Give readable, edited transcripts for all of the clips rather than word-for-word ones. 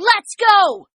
Let's go!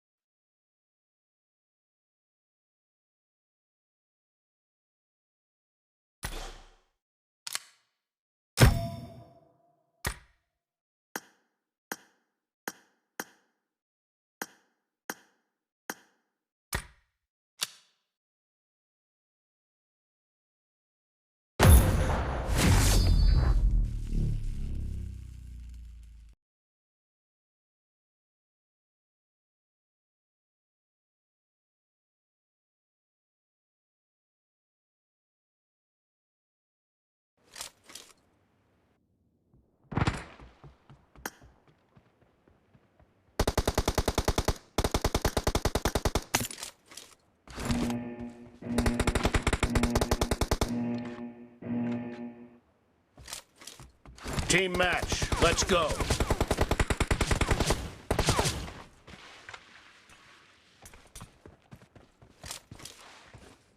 Team match, let's go.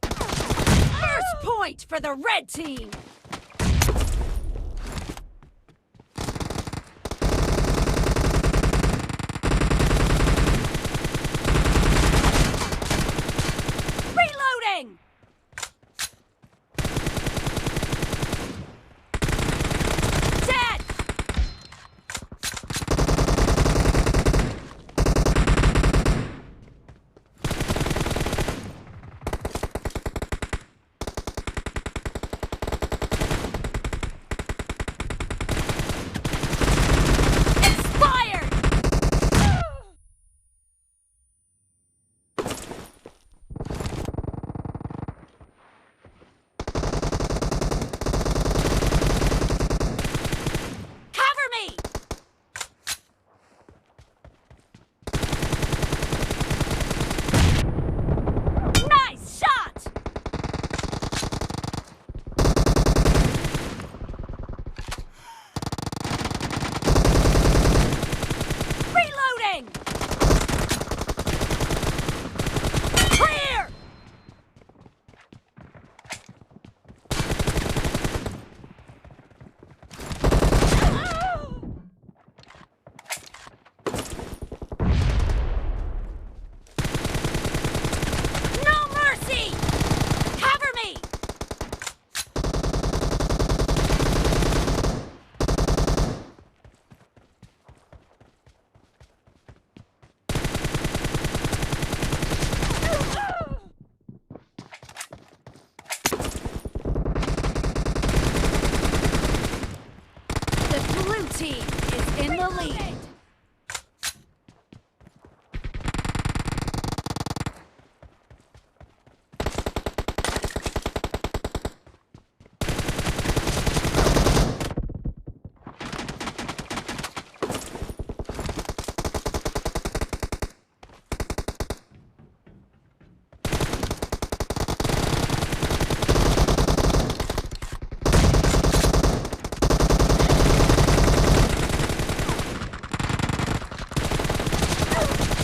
First point for the red team! Reloading! Dead! Expired! Cover me! Nice shot! Reloading! Clear! No mercy! Cover me! The blue team is in the lead.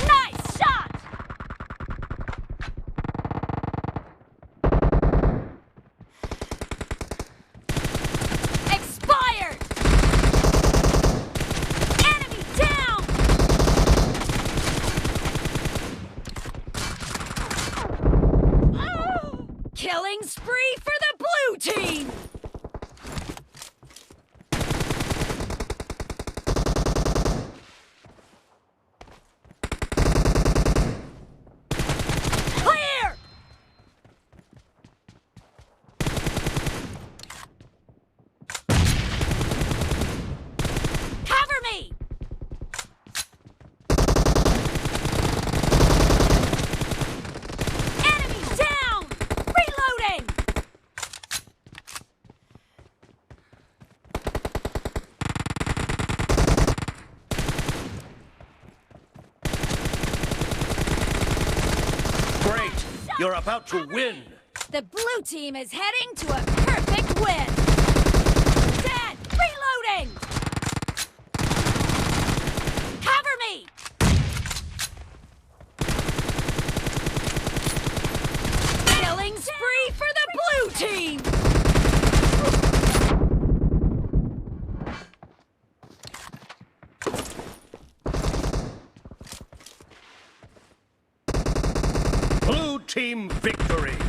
Nice shot! Expired! Enemy down! Killing spree for the blue team! Clear! Cover me! Enemy down! Reloading! Great, you're about to win. The blue team is heading to a perfect win! Dead! Reloading! Cover me! Killing spree for the blue team! Team victory.